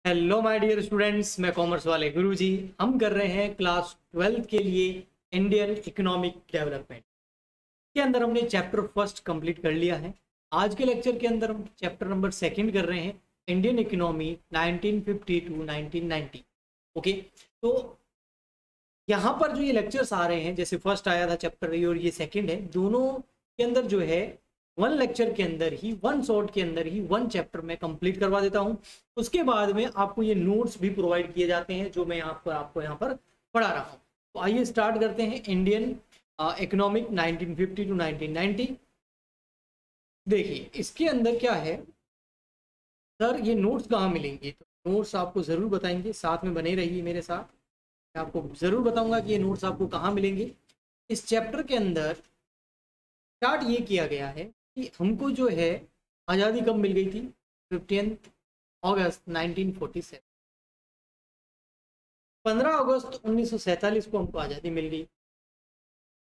Hello my dear students, मैं commerce वाले गुरुजी। हम कर रहे हैं क्लास 12th के लिए इंडियन इकोनॉमिक डेवलपमेंट के अंदर हमने चैप्टर फर्स्ट कंप्लीट कर लिया है। आज के लेक्चर के अंदर हम चैप्टर नंबर सेकंड कर रहे हैं, इंडियन इकोनॉमी 1950 टू 1990। ओके, तो यहाँ पर जो ये लेक्चर्स आ रहे हैं, जैसे फर्स्ट आया था चैप्टर और ये सेकेंड है, दोनों के अंदर जो है वन लेक्चर के अंदर ही, वन शॉट के अंदर ही वन चैप्टर में कंप्लीट करवा देता हूं। उसके बाद में आपको ये नोट्स भी प्रोवाइड किए जाते हैं जो मैं आपको यहाँ पर पढ़ा रहा हूँ। तो आइए स्टार्ट करते हैं इंडियन इकोनॉमिक 1950 टू 1990। देखिए इसके अंदर क्या है सर, ये नोट्स कहाँ मिलेंगे, तो नोट्स आपको ज़रूर बताएंगे, साथ में बने रहिए मेरे साथ। मैं आपको ज़रूर बताऊंगा कि ये नोट्स आपको कहाँ मिलेंगे। इस चैप्टर के अंदर स्टार्ट ये किया गया है कि हमको जो है आज़ादी कब मिल गई थी, 15 अगस्त 1947। 15 अगस्त 1947 को हमको आज़ादी मिल गई।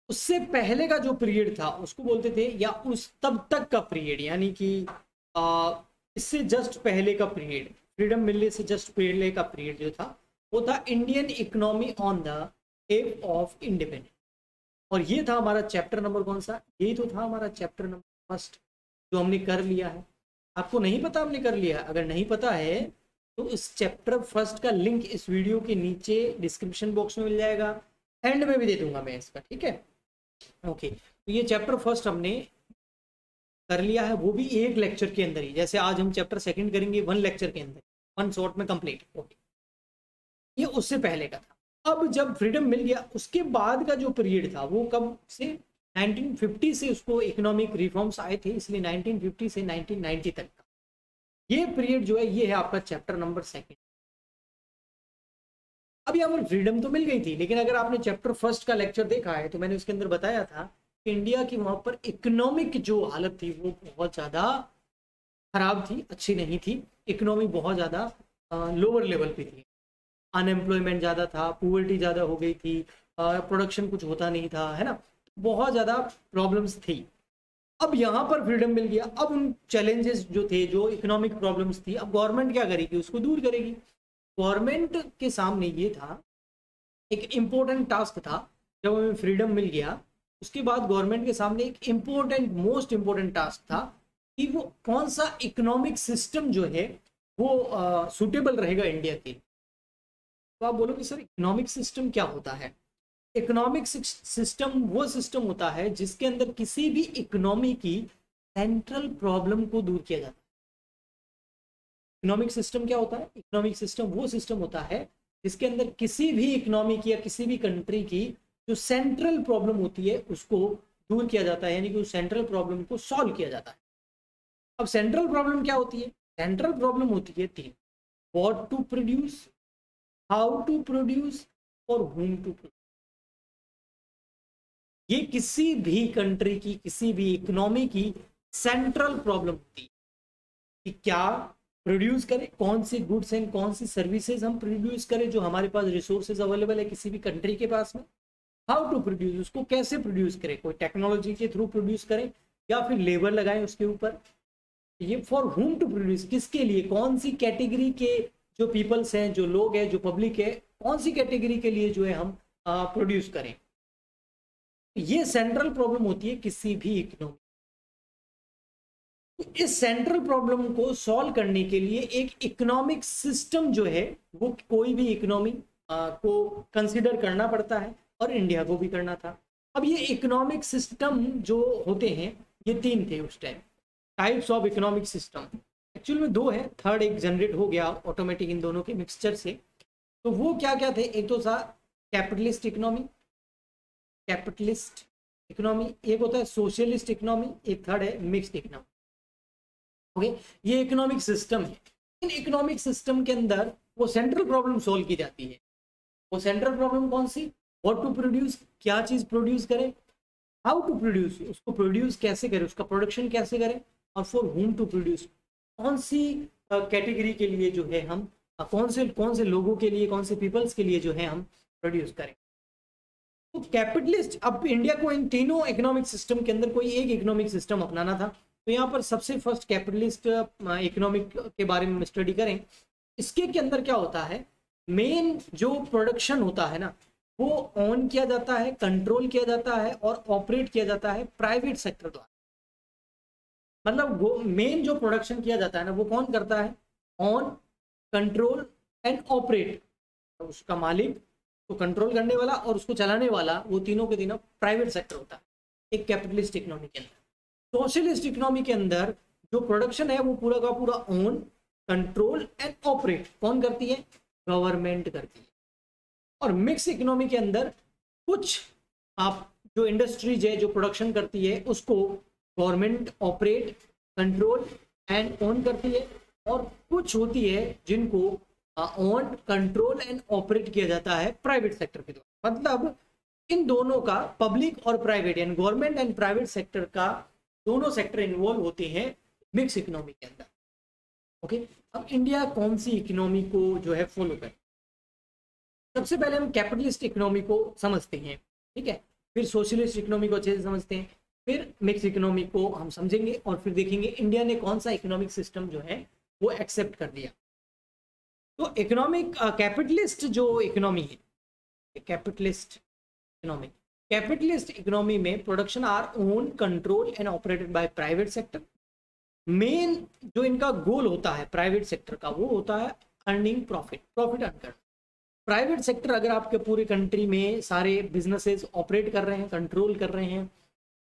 उससे पहले का जो पीरियड था उसको बोलते थे, या उस तब तक का पीरियड, यानी कि इससे जस्ट पहले का पीरियड, फ्रीडम मिलने से जस्ट पहले का पीरियड जो था वो था Indian economy on the above of independence. और ये था हमारा चैप्टर नंबर कौन सा, यही तो था हमारा चैप्टर नंबर फर्स्ट जो हमने कर लिया है। आपको नहीं पता हमने कर लिया, अगर नहीं पता है तो इस चैप्टर फर्स्ट का लिंक इस वीडियो के नीचे डिस्क्रिप्शन बॉक्स में मिल जाएगा, एंड में भी दे दूंगा मैं इसका, ठीक है। ओके, तो ये चैप्टर फर्स्ट हमने कर लिया है, वो भी एक लेक्चर के अंदर ही, जैसे आज हम चैप्टर सेकंड करेंगे वन लेक्चर के अंदर, वन शॉट में कंप्लीट। ओके, ये उससे पहले का था। अब जब फ्रीडम मिल गया उसके बाद का जो पीरियड था वो कब से, 1950 से उसको इकोनॉमिक रिफॉर्म्स आए थे, इसलिए 1950 से 1990 तक का ये पीरियड जो है ये है आपका चैप्टर नंबर सेकंड। अब यहाँ पर फ्रीडम तो मिल गई थी, लेकिन अगर आपने चैप्टर फर्स्ट का लेक्चर देखा है तो मैंने उसके अंदर बताया था कि इंडिया की वहां पर इकोनॉमिक जो हालत थी वो बहुत ज्यादा खराब थी, अच्छी नहीं थी। इकोनॉमी बहुत ज्यादा लोअर लेवल पे थी, अनएम्प्लॉयमेंट ज़्यादा था, पुअर्टी ज़्यादा हो गई थी, प्रोडक्शन कुछ होता नहीं था, है ना, बहुत ज़्यादा प्रॉब्लम्स थी। अब यहाँ पर फ्रीडम मिल गया, अब उन चैलेंजेस जो थे, जो इकोनॉमिक प्रॉब्लम्स थी, अब गवर्नमेंट क्या करेगी, उसको दूर करेगी। गवर्नमेंट के सामने ये था, एक इम्पोर्टेंट टास्क था, जब हमें फ्रीडम मिल गया उसके बाद गवर्नमेंट के सामने एक इम्पोर्टेंट, मोस्ट इम्पोर्टेंट टास्क था कि वो कौन सा इकोनॉमिक सिस्टम जो है वो सुटेबल रहेगा इंडिया के। तो आप बोलोगे सर इकोनॉमिक सिस्टम क्या होता है। इकोनॉमिक सिस्टम वो सिस्टम होता है जिसके अंदर किसी भी इकोनॉमी की सेंट्रल प्रॉब्लम को दूर किया जाता है। इकोनॉमिक सिस्टम क्या होता है, इकोनॉमिक सिस्टम वो सिस्टम होता है जिसके अंदर किसी भी इकोनॉमी की या किसी भी कंट्री की जो सेंट्रल प्रॉब्लम होती है उसको दूर किया जाता है, यानी कि उस सेंट्रल प्रॉब्लम को सॉल्व किया जाता है। अब सेंट्रल प्रॉब्लम क्या होती है, सेंट्रल प्रॉब्लम होती है तीन, what to produce, how to produce और whom टू प्रोड्यूस। ये किसी भी कंट्री की, किसी भी इकोनॉमी की सेंट्रल प्रॉब्लम होती है कि क्या प्रोड्यूस करें, कौन सी गुड्स एंड कौन सी सर्विसेज हम प्रोड्यूस करें जो हमारे पास रिसोर्सेज अवेलेबल है किसी भी कंट्री के पास में। हाउ टू प्रोड्यूस, उसको कैसे प्रोड्यूस करें, कोई टेक्नोलॉजी के थ्रू प्रोड्यूस करें या फिर लेबर लगाएं उसके ऊपर। ये फॉर whom टू प्रोड्यूस, किसके लिए, कौन सी कैटेगरी के जो पीपल्स हैं, जो लोग हैं, जो पब्लिक है, कौन सी कैटेगरी के लिए जो है हम प्रोड्यूस करें। ये सेंट्रल प्रॉब्लम होती है किसी भी इकोनॉमी। तो इस सेंट्रल प्रॉब्लम को सॉल्व करने के लिए एक इकोनॉमिक सिस्टम जो है वो कोई भी इकोनॉमी को कंसिडर करना पड़ता है, और इंडिया को भी करना था। अब ये इकोनॉमिक सिस्टम जो होते हैं ये तीन थे उस time, types of economic system. Actual में दो है, थर्ड एक जनरेट हो गया ऑटोमेटिक इन दोनों के मिक्सचर से। तो वो क्या क्या थे, एक तो था कैपिटलिस्ट इकोनॉमी, कैपिटलिस्ट इकोनॉमी, एक होता है सोशलिस्ट इकोनॉमी, एक थर्ड है मिक्स्ड इकोनॉमी। ओके, ये इकोनॉमिक सिस्टम है। इन इकोनॉमिक सिस्टम के अंदर वो सेंट्रल प्रॉब्लम सॉल्व की जाती है। वो सेंट्रल प्रॉब्लम कौन सी, व्हाट टू प्रोड्यूस, क्या चीज प्रोड्यूस करें, हाउ टू प्रोड्यूस, उसको प्रोड्यूस कैसे करें, उसका प्रोडक्शन कैसे करें, और फॉर whom टू प्रोड्यूस, कौन सी कैटेगरी के लिए जो है हम कौन से लोगों के लिए, कौन से पीपल्स के लिए जो है हम प्रोड्यूस करें। तो कैपिटलिस्ट, अब इंडिया को इन तीनों इकोनॉमिक सिस्टम के अंदर कोई एक इकोनॉमिक सिस्टम अपनाना था। तो यहाँ पर सबसे फर्स्ट कैपिटलिस्ट इकोनॉमिक के बारे में स्टडी करें। इसके के अंदर क्या होता है, मेन जो प्रोडक्शन होता है ना वो ऑन किया जाता है, कंट्रोल किया जाता है और ऑपरेट किया जाता है प्राइवेट सेक्टर द्वारा। मतलब वो मेन जो प्रोडक्शन किया जाता है ना वो कौन करता है, ऑन, कंट्रोल एंड ऑपरेट। उसका मालिक, तो कंट्रोल करने वाला और उसको चलाने वाला, वो तीनों के तीनों प्राइवेट सेक्टर होता है एक कैपिटलिस्ट इकोनॉमी के अंदर। सोशलिस्ट इकोनॉमी के अंदर जो प्रोडक्शन है वो पूरा का पूरा ऑन, कंट्रोल एंड ऑपरेट कौन करती है, गवर्नमेंट करती है। और मिक्स इकोनॉमी के अंदर कुछ आप जो इंडस्ट्रीज है जो प्रोडक्शन करती है उसको government operate, control and on करती है, और कुछ होती है जिनको ऑन, कंट्रोल एंड ऑपरेट किया जाता है प्राइवेट सेक्टर के द्वारा। मतलब इन दोनों का, पब्लिक और प्राइवेट यानी गवर्नमेंट एंड प्राइवेट सेक्टर का, दोनों सेक्टर इन्वॉल्व होते हैं मिक्स इकोनॉमी के अंदर। ओके, अब इंडिया कौन सी इकोनॉमी को जो है फॉलो करे, सबसे पहले हम कैपिटलिस्ट इकोनॉमी को समझते हैं, ठीक है, फिर सोशलिस्ट इकोनॉमी को अच्छे से समझते हैं, फिर मिक्स इकोनॉमी को हम समझेंगे और फिर देखेंगे इंडिया ने कौन सा इकोनॉमिक सिस्टम जो है वो एक्सेप्ट कर दिया। तो इकोनॉमिक कैपिटलिस्ट जो इकोनॉमी है, कैपिटलिस्ट इकोनॉमी, कैपिटलिस्ट इकोनॉमी में production our own, control and operated by private sector. Main जो इनका गोल होता है प्राइवेट सेक्टर का वो होता है अर्निंग प्रॉफिट, प्रॉफिट अर्न करना। प्राइवेट सेक्टर अगर आपके पूरी कंट्री में सारे बिजनेसेस ऑपरेट कर रहे हैं, कंट्रोल कर रहे हैं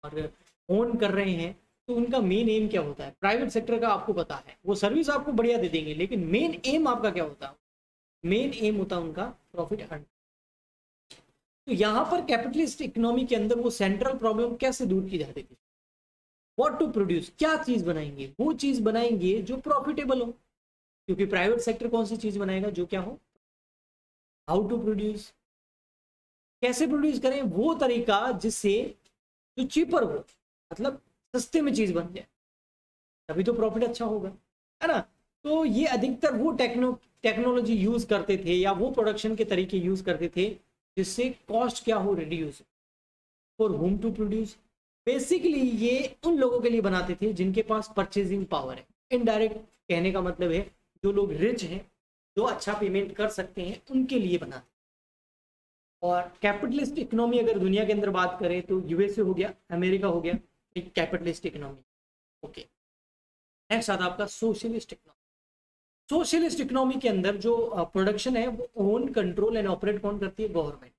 और ओन कर रहे हैं, तो उनका मेन एम क्या होता है, प्राइवेट सेक्टर का आपको पता है, वो सर्विस आपको बढ़िया दे देंगे, लेकिन मेन एम आपका क्या होता है, मेन एम होता है उनका प्रॉफिट अर्न। तो यहाँ पर कैपिटलिस्ट इकोनॉमी के अंदर वो सेंट्रल प्रॉब्लम कैसे दूर की जाती थी, व्हाट टू प्रोड्यूस, क्या चीज बनाएंगे, वो चीज बनाएंगे जो प्रॉफिटेबल हो, क्योंकि प्राइवेट सेक्टर कौन सी चीज बनाएगा जो क्या हो, हाउ टू प्रोड्यूस, कैसे प्रोड्यूस करें, वो तरीका जिससे जो चीपर हो, मतलब सस्ते में चीज बन जाए, तभी तो प्रॉफिट अच्छा होगा, है ना। तो ये अधिकतर वो टेक्नोलॉजी यूज करते थे या वो प्रोडक्शन के तरीके यूज करते थे जिससे कॉस्ट क्या हो, reduce. For whom to produce, basically ये उन लोगों के लिए बनाते थे जिनके पास परचेजिंग पावर है। इनडायरेक्ट कहने का मतलब है जो लोग रिच हैं, जो अच्छा पेमेंट कर सकते हैं, उनके लिए बनाते। और कैपिटलिस्ट इकोनॉमी अगर दुनिया के अंदर बात करें तो यूएसए हो गया, अमेरिका हो गया, एक कैपिटलिस्ट इकोनॉमी। ओके, नेक्स्ट आता है आपका सोशलिस्ट इकोनॉमी। सोशलिस्ट इकोनॉमी के अंदर जो प्रोडक्शन है वो ओन, कंट्रोल एंड ऑपरेट कौन करती है, गवर्नमेंट,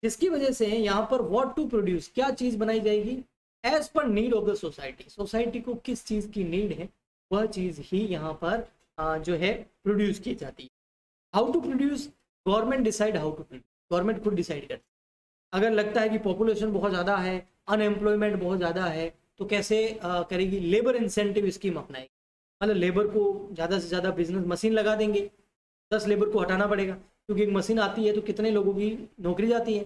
जिसकी वजह से यहाँ पर व्हाट टू प्रोड्यूस, क्या चीज बनाई जाएगी, as per need of the society, society को किस चीज की नीड है वह चीज ही यहाँ पर जो है प्रोड्यूस की जाती है। How to produce, government decide how to produce, government खुद डिसाइड करती है। अगर लगता है कि पॉपुलेशन बहुत ज़्यादा है, अनएम्प्लॉयमेंट बहुत ज़्यादा है, तो कैसे करेगी, लेबर इंसेंटिव स्कीम अपनाएगी। मतलब लेबर को ज़्यादा से ज़्यादा बिजनेस, मशीन लगा देंगे, 10 लेबर को हटाना पड़ेगा, क्योंकि एक मशीन आती है तो कितने लोगों की नौकरी जाती है,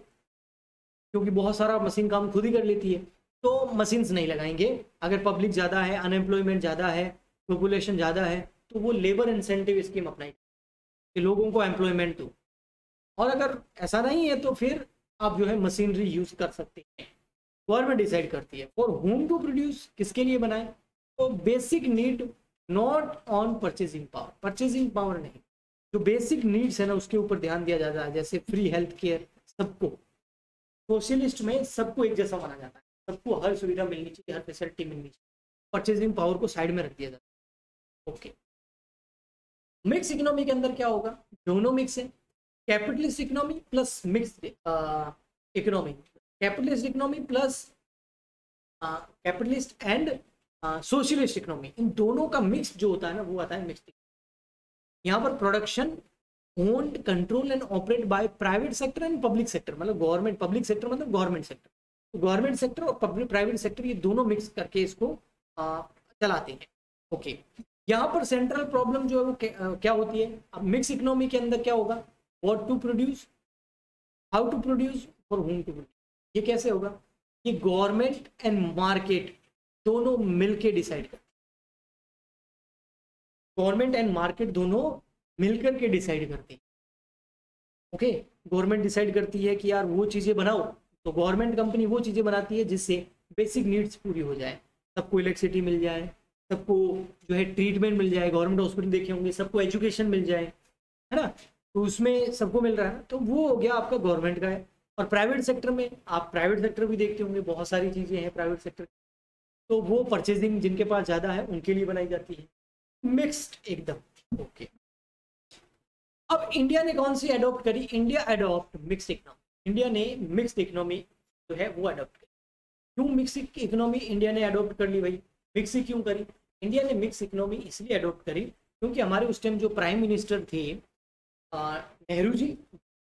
क्योंकि बहुत सारा मशीन काम खुद ही कर लेती है, तो मशीन्स नहीं लगाएंगे। अगर पब्लिक ज़्यादा है, अनएम्प्लॉयमेंट ज़्यादा है, पॉपुलेशन ज़्यादा है, तो वो लेबर इंसेंटिव स्कीम अपनाएगी कि लोगों को एम्प्लॉयमेंट दो। और अगर ऐसा नहीं है तो फिर आप जो है मशीनरी यूज कर सकते हैं, गवर्नमेंट डिसाइड करती है। फॉर होम टू प्रोड्यूस, किसके लिए बनाए, तो basic need, not on purchasing power, purchasing power नहीं, जो बेसिक नीड्स है ना उसके ऊपर ध्यान दिया जाता है, जैसे फ्री हेल्थ केयर, सबको। सोशलिस्ट में सबको एक जैसा माना जाता है, सबको हर सुविधा मिलनी चाहिए, हर फैसिलिटी मिलनी चाहिए, परचेजिंग पावर को साइड में रख दिया जाता है। ओके, मिक्स इकोनॉमी के अंदर क्या होगा, दोनों मिक्स है, capitalist economy plus mix economy, capitalist economy plus capitalist and socialist economy, इन दोनों का मिक्स जो होता है ना वो आता है मिक्स। यहाँ पर production owned, control and operate by private sector and public sector, मतलब गवर्नमेंट, पब्लिक सेक्टर मतलब गवर्नमेंट सेक्टर, तो गवर्नमेंट सेक्टर और पब्लिक प्राइवेट सेक्टर ये दोनों मिक्स करके इसको चलाते हैं। ओके, यहाँ पर सेंट्रल प्रॉब्लम जो है वो क्या होती है, अब मिक्स इकोनॉमी के अंदर क्या होगा, what to produce, how to produce, for whom to produce, ये कैसे होगा, ये गवर्नमेंट एंड मार्केट दोनों मिलके डिसाइड कर, गवर्नमेंट एंड मार्केट दोनों मिलकर के डिसाइड करते हैं। ओके, गवर्नमेंट डिसाइड करती है कि यार वो चीजें बनाओ, तो गवर्नमेंट कंपनी वो चीजें बनाती है जिससे बेसिक नीड्स पूरी हो जाए, सबको इलेक्ट्रिसिटी मिल जाए, सबको जो है ट्रीटमेंट मिल जाए, गवर्नमेंट हॉस्पिटल देखे होंगे, सबको एजुकेशन मिल जाए, है ना, तो उसमें सबको मिल रहा है, तो वो हो गया आपका गवर्नमेंट का है। और प्राइवेट सेक्टर में आप प्राइवेट सेक्टर भी देखते होंगे, बहुत सारी चीज़ें हैं प्राइवेट सेक्टर, तो वो परचेजिंग जिनके पास ज़्यादा है उनके लिए बनाई जाती है, मिक्स्ड एकदम। ओके, अब इंडिया ने कौन सी अडॉप्ट करी? India adopt mixed economy. India ने मिक्स्ड इकोनॉमी जो है वो अडॉप्ट करी। क्यों मिक्स्ड इकोनॉमी इंडिया ने अडॉप्ट कर ली भाई? मिक्स क्यों करी? इंडिया ने मिक्स इकोनॉमी इसलिए अडॉप्ट करी क्योंकि हमारे उस टाइम जो प्राइम मिनिस्टर थे नेहरू जी,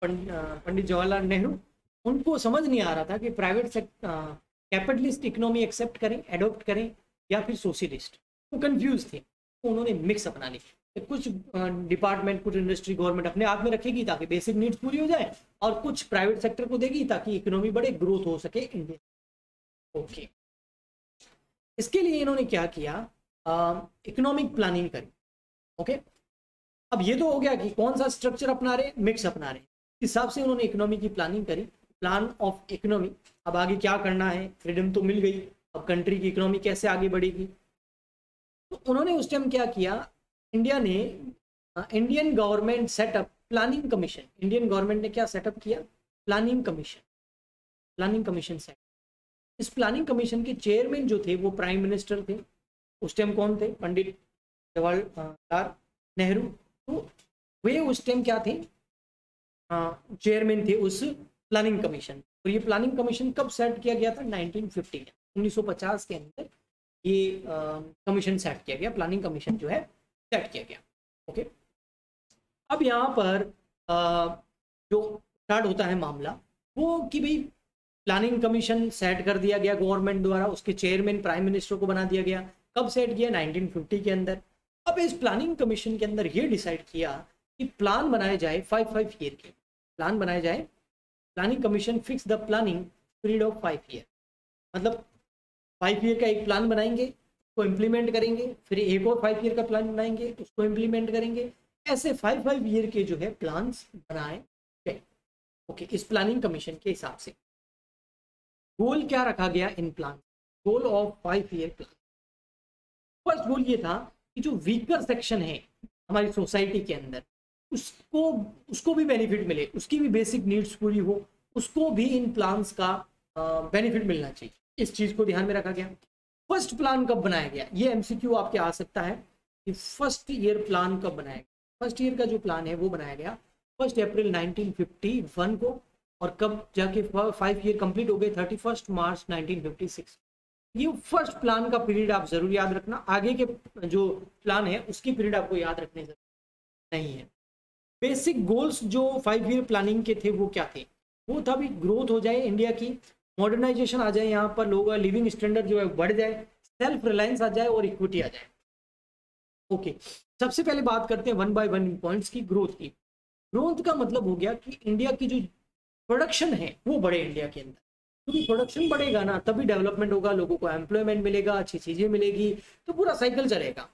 पंडित जवाहरलाल नेहरू, उनको समझ नहीं आ रहा था कि प्राइवेट कैपिटलिस्ट इकोनॉमी एक्सेप्ट करें, अडॉप्ट करें या फिर सोशलिस्ट। वो कंफ्यूज थे, तो उन्होंने मिक्स अपना ली। कुछ डिपार्टमेंट, कुछ इंडस्ट्री गवर्नमेंट अपने हाथ में रखेगी ताकि बेसिक नीड्स पूरी हो जाए, और कुछ प्राइवेट सेक्टर को देगी ताकि इकोनॉमी बढ़े, ग्रोथ हो सके इंडिया। ओके, इसके लिए इन्होंने क्या किया? इकोनॉमिक प्लानिंग करी। ओके, अब ये तो हो गया कि कौन सा स्ट्रक्चर अपना रहे, मिक्स अपना रहे, इस हिसाब से उन्होंने इकोनॉमी की प्लानिंग करी, प्लान ऑफ इकोनॉमी। अब आगे क्या करना है, फ्रीडम तो मिल गई, अब कंट्री की इकोनॉमी कैसे आगे बढ़ेगी? तो उन्होंने उस टाइम क्या किया, इंडिया ने Indian government setup planning commission. Indian government ने क्या सेटअप किया? Planning commission. Planning commission set. इस प्लानिंग कमीशन के चेयरमैन जो थे वो प्राइम मिनिस्टर थे उस टाइम। कौन थे? पंडित जवाहरलाल नेहरू। तो वे उस टाइम क्या थे? चेयरमैन थे उस प्लानिंग कमीशन। और ये प्लानिंग कमीशन कब सेट किया गया था? 1950 में, 1950 के अंदर ये कमीशन सेट किया गया, प्लानिंग कमीशन जो है सेट किया गया। ओके, अब यहाँ पर जो स्टार्ट होता है मामला वो कि भाई प्लानिंग कमीशन सेट कर दिया गया गवर्नमेंट द्वारा, उसके चेयरमैन प्राइम मिनिस्टर को बना दिया गया। कब सेट किया? 1950 के अंदर। अब इस प्लानिंग कमीशन के अंदर ये डिसाइड किया कि प्लान बनाए जाए 5 ईयर के, प्लान बनाए जाए। Planning commission fix the planning period of 5 year, मतलब 5 ईयर का एक प्लान बनाएंगे, उसको इम्प्लीमेंट करेंगे, फिर एक और 5 ईयर का प्लान बनाएंगे, उसको इम्प्लीमेंट करेंगे। ऐसे 5 ईयर के जो है प्लान्स बनाए गए। ओके, इस प्लानिंग कमीशन के हिसाब से गोल क्या रखा गया इन plan? Goal of 5 year plan, first goal ये था कि जो वीकर सेक्शन है हमारी सोसाइटी के अंदर उसको भी बेनिफिट मिले, उसकी भी बेसिक नीड्स पूरी हो, उसको भी इन प्लान्स का बेनिफिट मिलना चाहिए। इस चीज को ध्यान में रखा गया। फर्स्ट प्लान कब बनाया गया? ये एमसीक्यू आपके आ सकता है कि फर्स्ट ईयर प्लान कब बनाया गया? फर्स्ट ईयर का जो प्लान है वो बनाया गया 1 अप्रैल 1951 को, और कब जाके 5 ईयर कंप्लीट हो गए? 31 मार्च 1956। ये फर्स्ट प्लान का पीरियड आप जरूर याद रखना, आगे के जो प्लान है उसकी पीरियड आपको याद रखने जरूरत नहीं है। बेसिक गोल्स जो 5 ईयर प्लानिंग के थे वो क्या थे? वो था भी ग्रोथ हो जाए इंडिया की, मॉडर्नाइजेशन आ जाए, यहाँ पर लोगों का लिविंग स्टैंडर्ड जो है बढ़ जाए, सेल्फ रिलायंस आ जाए और इक्विटी आ जाए। ओके, सबसे पहले बात करते हैं 1 बाय 1 पॉइंट्स की, ग्रोथ की। ग्रोथ का मतलब हो गया कि इंडिया की जो प्रोडक्शन है वो बढ़े इंडिया के अंदर, क्योंकि प्रोडक्शन बढ़ेगा ना तभी डेवलपमेंट होगा, लोगों को एम्प्लॉयमेंट मिलेगा, अच्छी चीजें मिलेगी, तो पूरा साइकिल चलेगा।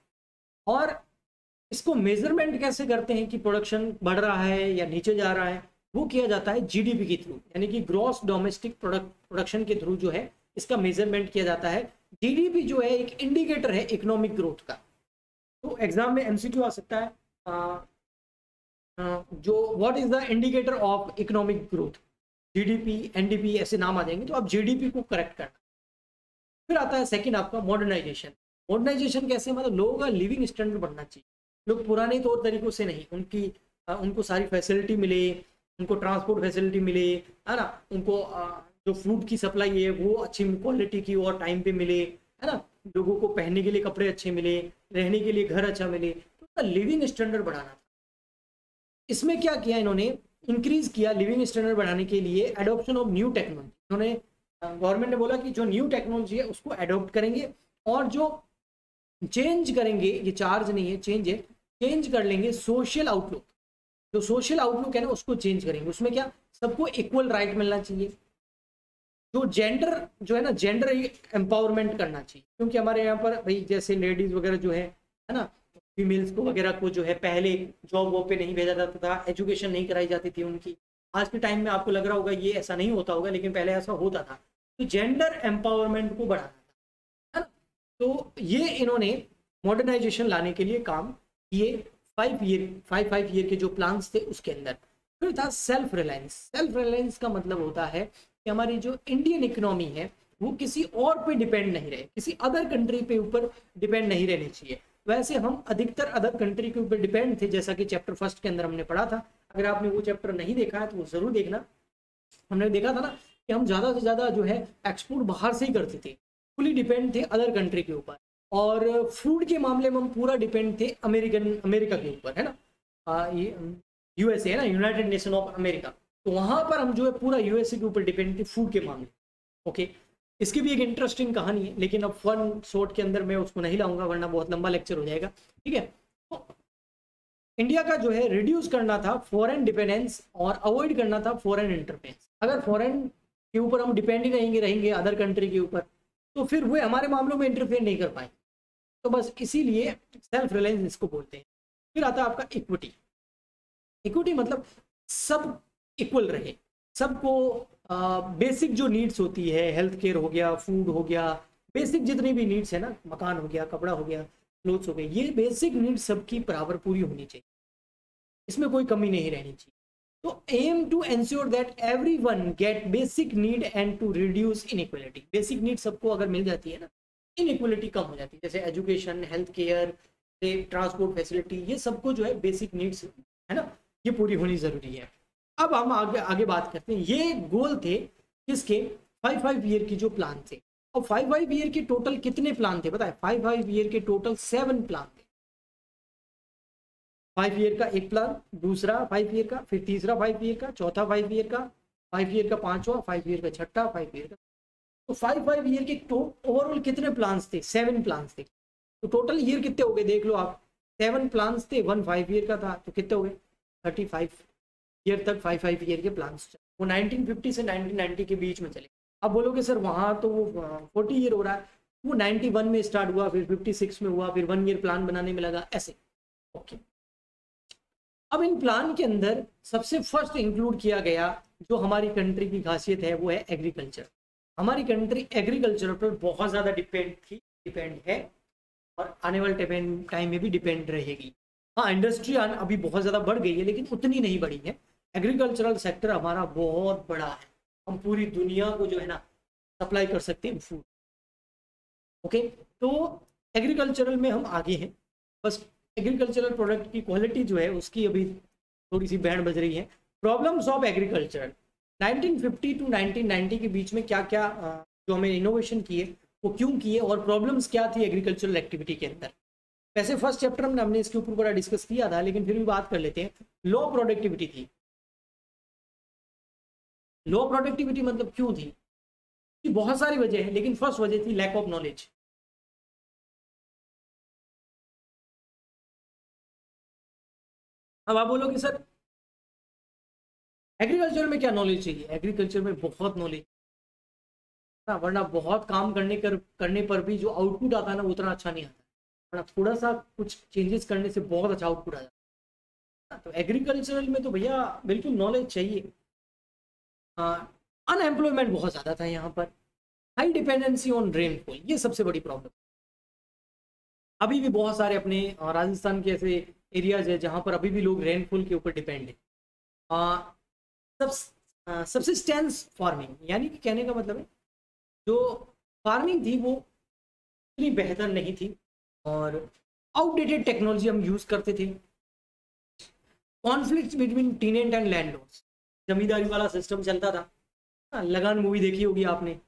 और इसको मेजरमेंट कैसे करते हैं कि प्रोडक्शन बढ़ रहा है या नीचे जा रहा है? वो किया जाता है जीडीपी के थ्रू, यानी कि ग्रॉस डोमेस्टिक प्रोडक्शन के थ्रू जो है इसका मेजरमेंट किया जाता है। जीडीपी जो है एक इंडिकेटर है इकोनॉमिक ग्रोथ का। तो एग्जाम में एमसीक्यू आ सकता है जो what is the indicator of economic growth? GDP, NDP ऐसे नाम आ जाएंगे, तो आप जीडीपी को करेक्ट करना। फिर आता है सेकंड आपका मॉडर्नाइजेशन। मॉडर्नाइजेशन कैसे? मतलब लोगों का लिविंग स्टैंडर्ड बढ़ना चाहिए, लोग पुराने तौर तरीकों से नहीं, उनको सारी फैसिलिटी मिले, उनको ट्रांसपोर्ट फैसिलिटी मिले, है ना, उनको जो फूड की सप्लाई है वो अच्छी क्वालिटी की और टाइम पे मिले, है ना, लोगों को पहनने के लिए कपड़े अच्छे मिले, रहने के लिए घर अच्छा मिले, तो उनका लिविंग स्टैंडर्ड बढ़ाना था। इसमें क्या किया इन्होंने? इंक्रीज किया लिविंग स्टैंडर्ड बढ़ाने के लिए एडॉप्शन ऑफ न्यू टेक्नोलॉजी। इन्होंने गवर्नमेंट ने बोला कि जो न्यू टेक्नोलॉजी है उसको एडॉप्ट करेंगे, और जो चेंज करेंगे, ये चार्ज नहीं है, चेंज है, चेंज कर लेंगे सोशल आउटलुक। जो सोशल आउटलुक है ना उसको चेंज करेंगे। उसमें क्या? सबको इक्वल राइट मिलना चाहिए। जो जेंडर जो है ना, जेंडर एम्पावरमेंट करना चाहिए, क्योंकि हमारे यहाँ पर भाई जैसे लेडीज वगैरह जो है ना, फीमेल्स को वगैरह को जो है पहले जॉब वॉब पे नहीं भेजा जाता था, एजुकेशन नहीं कराई जाती थी उनकी। आज के टाइम में आपको लग रहा होगा ये ऐसा नहीं होता होगा, लेकिन पहले ऐसा होता था। तो जेंडर एम्पावरमेंट को बढ़ाना था, है ना। तो ये इन्होंने मॉडर्नाइजेशन लाने के लिए काम किए 5 ईयर के जो प्लान्स थे उसके अंदर। फिर था सेल्फ रिलायंस। सेल्फ रिलायंस का मतलब होता है कि हमारी जो इंडियन इकोनॉमी है वो किसी और पे डिपेंड नहीं रहे, किसी अदर कंट्री पे ऊपर डिपेंड नहीं रहनी चाहिए। वैसे हम अधिकतर अदर कंट्री के ऊपर डिपेंड थे, जैसा कि चैप्टर फर्स्ट के अंदर हमने पढ़ा था। अगर आपने वो चैप्टर नहीं देखा है तो वो जरूर देखना। हमने देखा था ना कि हम ज़्यादा से ज़्यादा जो है एक्सपोर्ट बाहर से ही करते थे, फुली डिपेंड थे अदर कंट्री के ऊपर। और फूड के मामले में हम पूरा डिपेंड थे अमेरिका के ऊपर, है ना, यूएसए है ना, यूनाइटेड नेशन ऑफ अमेरिका। तो वहाँ पर हम जो है पूरा यूएसए के ऊपर डिपेंड थे फूड के मामले। ओके, इसकी भी एक इंटरेस्टिंग कहानी है, लेकिन अब वन शॉट के अंदर मैं उसको नहीं लाऊंगा वरना बहुत लंबा लेक्चर हो जाएगा। ठीक है, तो इंडिया का जो है रिड्यूस करना था फॉरेन डिपेंडेंस और अवॉइड करना था फॉरेन इंटरफेरेंस। अगर फॉरेन के ऊपर हम डिपेंड ही रहेंगे अदर कंट्री के ऊपर, तो फिर वो हमारे मामलों में इंटरफेयर नहीं कर पाएंगे। तो बस इसीलिए सेल्फ रिलायंस इसको बोलते हैं। फिर आता है आपका इक्विटी। इक्विटी मतलब सब इक्वल रहे, सबको बेसिक जो नीड्स होती है, हेल्थ केयर हो गया, फूड हो गया, बेसिक जितनी भी नीड्स है ना, मकान हो गया, कपड़ा हो गया, क्लोथ्स हो गए, ये बेसिक नीड्स सबकी बराबर पूरी होनी चाहिए, इसमें कोई कमी नहीं रहनी चाहिए। तो aim to ensure that everyone get basic need and to reduce inequality. Basic need सबको अगर मिल जाती है ना, इनइक्वालिटी कम हो जाती है। जैसे education, health care, transport facility, ये सबको जो है बेसिक नीड्स है ना, ये पूरी होनी जरूरी है। अब हम आगे बात करते हैं। ये गोल थे किसके? 5 ईयर की जो प्लान थे। और 5 ईयर के टोटल कितने प्लान थे बताए? 5 ईयर के टोटल 7 प्लान थे। 5 ईयर का एक प्लान, दूसरा 5 ईयर का, फिर तीसरा 5 ईयर का, चौथा 5 ईयर का, 5 ईयर का पांचवा, 5 ईयर का छठा, 5 ईयर का। तो 5 ईयर के ओवरऑल कितने प्लान्स थे? 7 प्लान्स थे। तो टोटल ईयर कितने हो गए देख लो आप, 7 प्लान्स थे, 1 5 ईयर का था, तो कितने हो गए? 35 ईयर तक 5 ईयर के प्लान्स। वो 1950 से 1990 के बीच में चले। अब बोलोगे सर वहाँ तो वो 40 ईयर हो रहा है, वो 91 में स्टार्ट हुआ, फिर 56 में हुआ, फिर 1 ईयर प्लान बनाने में लगा, ऐसे। ओके, अब इन प्लान के अंदर सबसे फर्स्ट इंक्लूड किया गया जो हमारी कंट्री की खासियत है वो है एग्रीकल्चर। हमारी कंट्री एग्रीकल्चर पर बहुत ज़्यादा डिपेंड है और आने वाले टाइम में भी डिपेंड रहेगी। हाँ, इंडस्ट्री अभी बहुत ज़्यादा बढ़ गई है लेकिन उतनी नहीं बढ़ी है। एग्रीकल्चरल सेक्टर हमारा बहुत बड़ा है, हम पूरी दुनिया को जो है ना सप्लाई कर सकते हैं फूड। ओके, तो एग्रीकल्चरल में हम आगे हैं। बस एग्रीकल्चरल प्रोडक्ट की क्वालिटी जो है उसकी अभी थोड़ी सी बैंड बज रही है। प्रॉब्लम्स ऑफ एग्रीकल्चर 1950 टू 1990 के बीच में क्या क्या जो हमें इनोवेशन किए वो क्यों किए और प्रॉब्लम्स क्या थी एग्रीकल्चरल एक्टिविटी के अंदर। वैसे फर्स्ट चैप्टर में हमने इसके ऊपर बड़ा डिस्कस किया था लेकिन फिर भी बात कर लेते हैं। लो प्रोडक्टिविटी थी। लो प्रोडक्टिविटी मतलब क्यों थी? कि बहुत सारी वजह है लेकिन फर्स्ट वजह थी लैक ऑफ नॉलेज। अब आप बोलोगे सर एग्रीकल्चर में क्या नॉलेज चाहिए? एग्रीकल्चर में बहुत नॉलेज, वरना बहुत काम करने पर भी जो आउटपुट आता है ना वो उतना अच्छा नहीं आता, वरना थोड़ा सा कुछ चेंजेस करने से बहुत अच्छा आउटपुट आ जाता है। तो एग्रीकल्चरल में तो भैया बिल्कुल नॉलेज चाहिए। अनएम्प्लॉयमेंट बहुत ज़्यादा था यहाँ पर। हाई डिपेंडेंसी ऑन रेनफॉल, ये सबसे बड़ी प्रॉब्लम। अभी भी बहुत सारे अपने राजस्थान के ऐसे एरियाज है जहाँ पर अभी भी लोग रेनफॉल के ऊपर डिपेंड है। सब्सिस्टेंस फार्मिंग, यानी कि कहने का मतलब है जो फार्मिंग थी वो इतनी बेहतर नहीं थी और आउटडेटेड टेक्नोलॉजी हम यूज़ करते थे। Conflict between tenant and landlords, zamindari वाला सिस्टम चलता था। लगान मूवी देखी होगी आपने,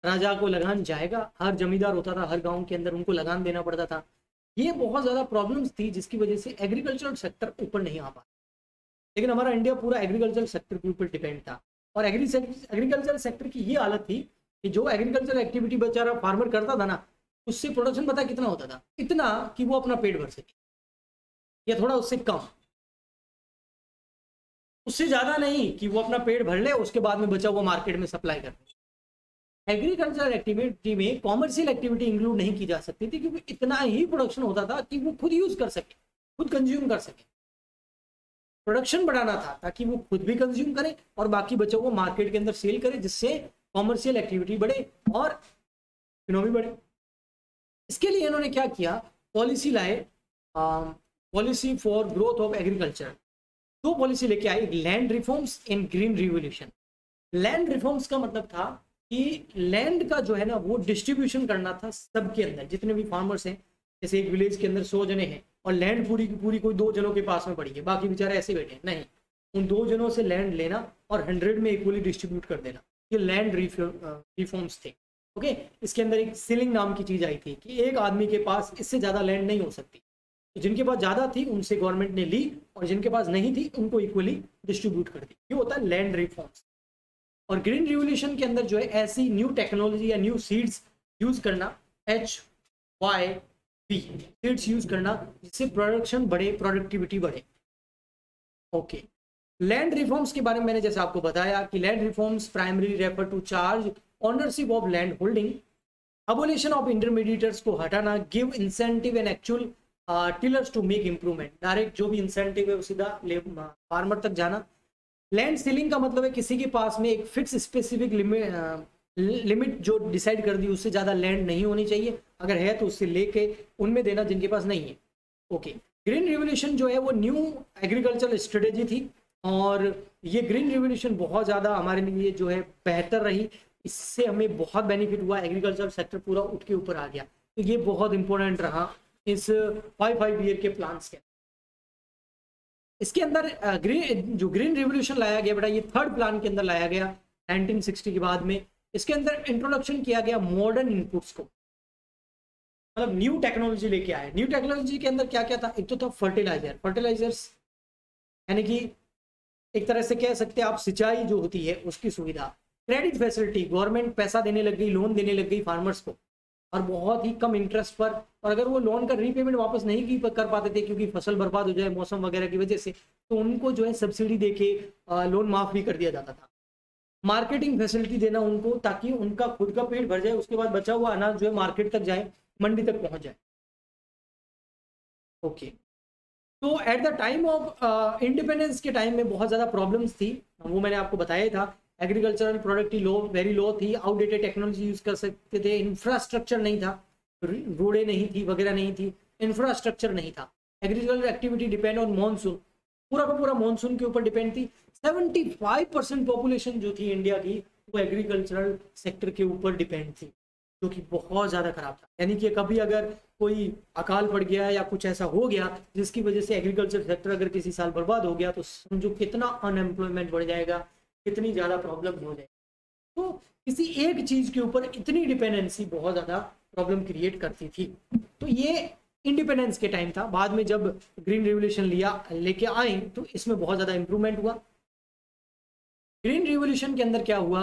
राजा को लगान जाएगा, हर जमींदार होता था हर गांव के अंदर, उनको लगान देना पड़ता था। ये बहुत ज़्यादा प्रॉब्लम्स थी जिसकी वजह से एग्रीकल्चरल सेक्टर ऊपर नहीं आ पाता। लेकिन हमारा इंडिया पूरा एग्रीकल्चर सेक्टर के ऊपर डिपेंड था और एग्रीकल्चर सेक्टर की ये हालत थी कि जो एग्रीकल्चर एक्टिविटी बेचारा फार्मर करता था ना, उससे प्रोडक्शन पता कितना होता था? इतना कि वो अपना पेट भर सके, या थोड़ा उससे कम, उससे ज़्यादा नहीं कि वो अपना पेट भर ले उसके बाद में बचा हुआ मार्केट में सप्लाई कर दे। एग्रीकल्चर एक्टिविटी में कॉमर्शियल एक्टिविटी इंक्लूड नहीं की जा सकती थी क्योंकि इतना ही प्रोडक्शन होता था कि वो खुद यूज कर सके, खुद कंज्यूम कर सके। प्रोडक्शन बढ़ाना था ताकि वो खुद भी कंज्यूम करे और बाकी बच्चों को मार्केट के अंदर सेल करे, जिससे कॉमर्शियल एक्टिविटी बढ़े और इकोनॉमी बढ़े। इसके लिए इन्होंने क्या किया? पॉलिसी लाए, policy for growth of agriculture. दो पॉलिसी लेके आए, land reforms and green revolution. Land reforms का मतलब था कि लैंड का जो है ना वो डिस्ट्रीब्यूशन करना था सबके अंदर, जितने भी फार्मर्स हैं। जैसे एक विलेज के अंदर 100 जने हैं और लैंड पूरी की पूरी कोई 2 जनों के पास में पड़ी है, बाकी बेचारे ऐसे बैठे हैं, नहीं, उन 2 जनों से लैंड लेना और 100 में इक्वली डिस्ट्रीब्यूट कर देना, ये लैंड रिफॉर्म्स थे। ओके, इसके अंदर एक सीलिंग नाम की चीज आई थी कि एक आदमी के पास इससे ज्यादा लैंड नहीं हो सकती, तो जिनके पास ज्यादा थी उनसे गवर्नमेंट ने ली और जिनके पास नहीं थी उनको इक्वली डिस्ट्रीब्यूट कर दी। ये होता है लैंड रिफॉर्म्स। और ग्रीन रिवोल्यूशन के अंदर जो है ऐसी न्यू टेक्नोलॉजी या न्यू सीड्स यूज करना, HYV सीड्स यूज करना, जिससे प्रोडक्शन बढ़े, प्रोडक्टिविटी बढ़े। ओके, लैंड रिफॉर्म्स के बारे में मैंने जैसे आपको बताया कि land reforms primary refer to charge ownership of land holding, abolition of intermediators को हटाना, give incentive and actual tillers to make improvement, direct जो भी इंसेंटिव है वो सीधा फार्मर तक जाना। लैंड सीलिंग का मतलब है किसी के पास में एक फिक्स स्पेसिफिक लिमिट जो डिसाइड कर दी, उससे ज़्यादा लैंड नहीं होनी चाहिए, अगर है तो उससे लेके उनमें देना जिनके पास नहीं है। ओके, ग्रीन रिवोल्यूशन जो है वो न्यू एग्रीकल्चरल स्ट्रेटेजी थी और ये ग्रीन रिवोल्यूशन बहुत ज़्यादा हमारे लिए जो है बेहतर रही, इससे हमें बहुत बेनिफिट हुआ, एग्रीकल्चर सेक्टर पूरा उठ के ऊपर आ गया। तो ये बहुत इंपॉर्टेंट रहा इस 5 ईयर के प्लान्स के। इसके अंदर जो ग्रीन रिवोल्यूशन लाया गया बेटा, ये 3rd प्लान के अंदर लाया गया 1960 के बाद में। इसके अंदर इंट्रोडक्शन किया गया मॉडर्न इनपुट्स को, मतलब न्यू टेक्नोलॉजी लेके आए। न्यू टेक्नोलॉजी के अंदर क्या क्या था, एक तो था फर्टिलाइजर्स, यानी कि एक तरह से कह सकते हैं आप सिंचाई जो होती है उसकी सुविधा। क्रेडिट फैसिलिटी, गवर्नमेंट पैसा देने लग गई, लोन देने लग गई फार्मर्स को और बहुत ही कम इंटरेस्ट पर, और अगर वो लोन का रीपेमेंट वापस नहीं कर पाते थे क्योंकि फसल बर्बाद हो जाए मौसम वगैरह की वजह से, तो उनको जो है सब्सिडी देके लोन माफ भी कर दिया जाता था। मार्केटिंग फैसिलिटी देना उनको, ताकि उनका खुद का पेट भर जाए, उसके बाद बचा हुआ अनाज जो है मार्केट तक जाए, मंडी तक पहुंच जाए। ओके, तो at the time of independence के टाइम में बहुत ज़्यादा प्रॉब्लम्स थी, वो मैंने आपको बताया ही था। एग्रीकल्चरल प्रोडक्टिव लो वेरी लो थी, आउटडेटेड टेक्नोलॉजी यूज कर सकते थे, इंफ्रास्ट्रक्चर नहीं था, रोडें नहीं थी वगैरह नहीं थी, इंफ्रास्ट्रक्चर नहीं था। Agriculture activity depend on monsoon, पूरा का पूरा मानसून के ऊपर डिपेंड थी। 75% पॉपुलेशन जो थी इंडिया की वो एग्रीकल्चरल सेक्टर के ऊपर डिपेंड थी, जो कि बहुत ज़्यादा खराब था। यानी कि कभी अगर कोई अकाल पड़ गया या कुछ ऐसा हो गया जिसकी वजह से एग्रीकल्चर सेक्टर अगर किसी साल बर्बाद हो गया, तो समझो कितना अनएम्प्लॉयमेंट बढ़ जाएगा, कितनी ज़्यादा प्रॉब्लम हो जाएगी। तो किसी एक चीज़ के ऊपर इतनी डिपेंडेंसी बहुत ज़्यादा प्रॉब्लम क्रिएट करती थी। तो ये इंडिपेंडेंस के टाइम था। बाद में जब ग्रीन रिवोल्यूशन लेके आए तो इसमें बहुत ज़्यादा इंप्रूवमेंट हुआ। ग्रीन रिवोल्यूशन के अंदर क्या हुआ,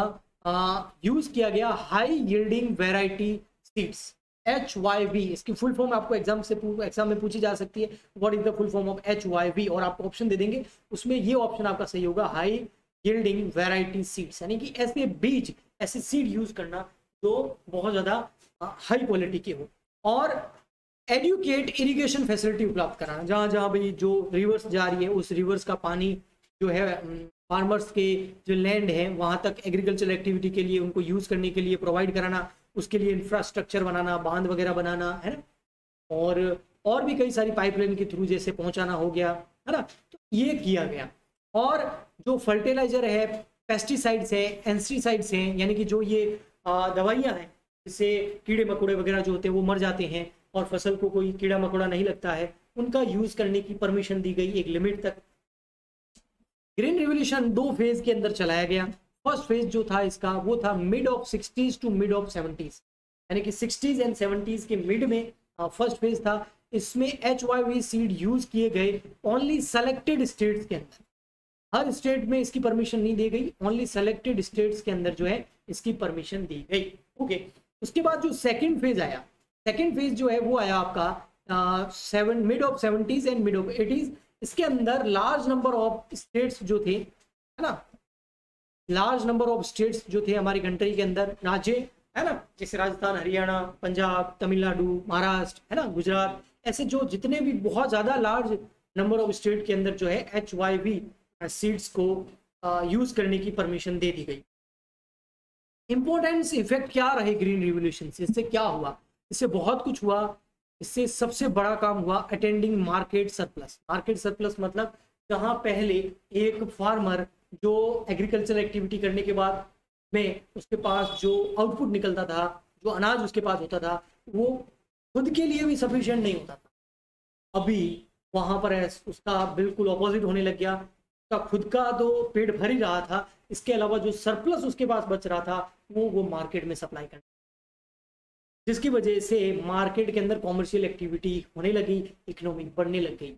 यूज किया गया high yielding variety seeds, HYV। इसकी फुल फॉर्म आपको एग्जाम में पूछी जा सकती है, what is the full form of HYV, और आपको ऑप्शन दे देंगे, उसमें ये ऑप्शन आपका सही होगा, हाई यील्डिंग वैरायटी सीड्स, यानी कि ऐसे बीज, ऐसे सीड यूज करना जो बहुत ज्यादा हाई क्वालिटी के हो। और एडुकेट इरिगेशन फैसिलिटी उपलब्ध कराना, जहाँ जहाँ भी जो रिवर्स जा रही है उस रिवर्स का पानी जो है फार्मर्स के जो लैंड है वहाँ तक एग्रीकल्चर एक्टिविटी के लिए उनको यूज करने के लिए प्रोवाइड कराना, उसके लिए इंफ्रास्ट्रक्चर बनाना, बांध वगैरह बनाना है ना, और भी कई सारी पाइपलाइन के थ्रू जैसे पहुंचाना हो गया, है ना, तो ये किया गया। और जो फर्टिलाइजर है, पेस्टिसाइड्स है, एंसीसाइड्स हैं, यानी कि जो ये दवाइयाँ हैं जिससे कीड़े मकोड़े वगैरह जो होते हैं वो मर जाते हैं और फसल को कोई कीड़ा मकोड़ा नहीं लगता है, उनका यूज करने की परमिशन दी गई एक लिमिट तक। ग्रीन रिवोल्यूशन 2 फेज के अंदर चलाया गया। फर्स्ट फेज जो था इसका वो था mid of 60s to mid of 70s, यानी कि 60s एंड 70s के मिड में फर्स्ट फेज था। इसमें HYV सीड यूज किए गए ओनली सेलेक्टेड स्टेट्स के अंदर, हर स्टेट में इसकी परमिशन नहीं दी गई, ओनली सेलेक्टेड स्टेट्स के अंदर जो है इसकी परमिशन दी गई। ओके, उसके बाद जो सेकंड फेज आया, सेकंड फेज जो है वो आया आपका mid of 70s and mid of 80s। इसके अंदर लार्ज नंबर ऑफ स्टेट्स जो थे, है ना, लार्ज नंबर ऑफ स्टेट्स जो थे हमारी कंट्री के अंदर, राज्य, है ना, जैसे राजस्थान, हरियाणा, पंजाब, तमिलनाडु, महाराष्ट्र, है ना, गुजरात, ऐसे जो जितने भी बहुत ज्यादा लार्ज नंबर ऑफ स्टेट के अंदर जो है HYV सीड्स को यूज करने की परमिशन दे दी गई। इंपॉर्टेंस इफेक्ट क्या रहे ग्रीन रिवोल्यूशन से, इससे क्या हुआ, इससे बहुत कुछ हुआ। इससे सबसे बड़ा काम हुआ attending market surplus. Market surplus मतलब जहां पहले एक फार्मर जो एग्रीकल्चर एक्टिविटी करने के बाद में उसके पास जो आउटपुट निकलता था, जो अनाज उसके पास होता था, वो खुद के लिए भी सफिशिएंट नहीं होता था। अभी वहां पर उसका बिल्कुल ऑपोजिट होने लग गया। उसका खुद का तो पेट भर ही रहा था, इसके अलावा जो सरप्लस उसके पास बच रहा था वो मार्केट में सप्लाई करना, जिसकी वजह से मार्केट के अंदर कॉमर्शियल एक्टिविटी होने लगी, इकोनॉमी बढ़ने लग गई।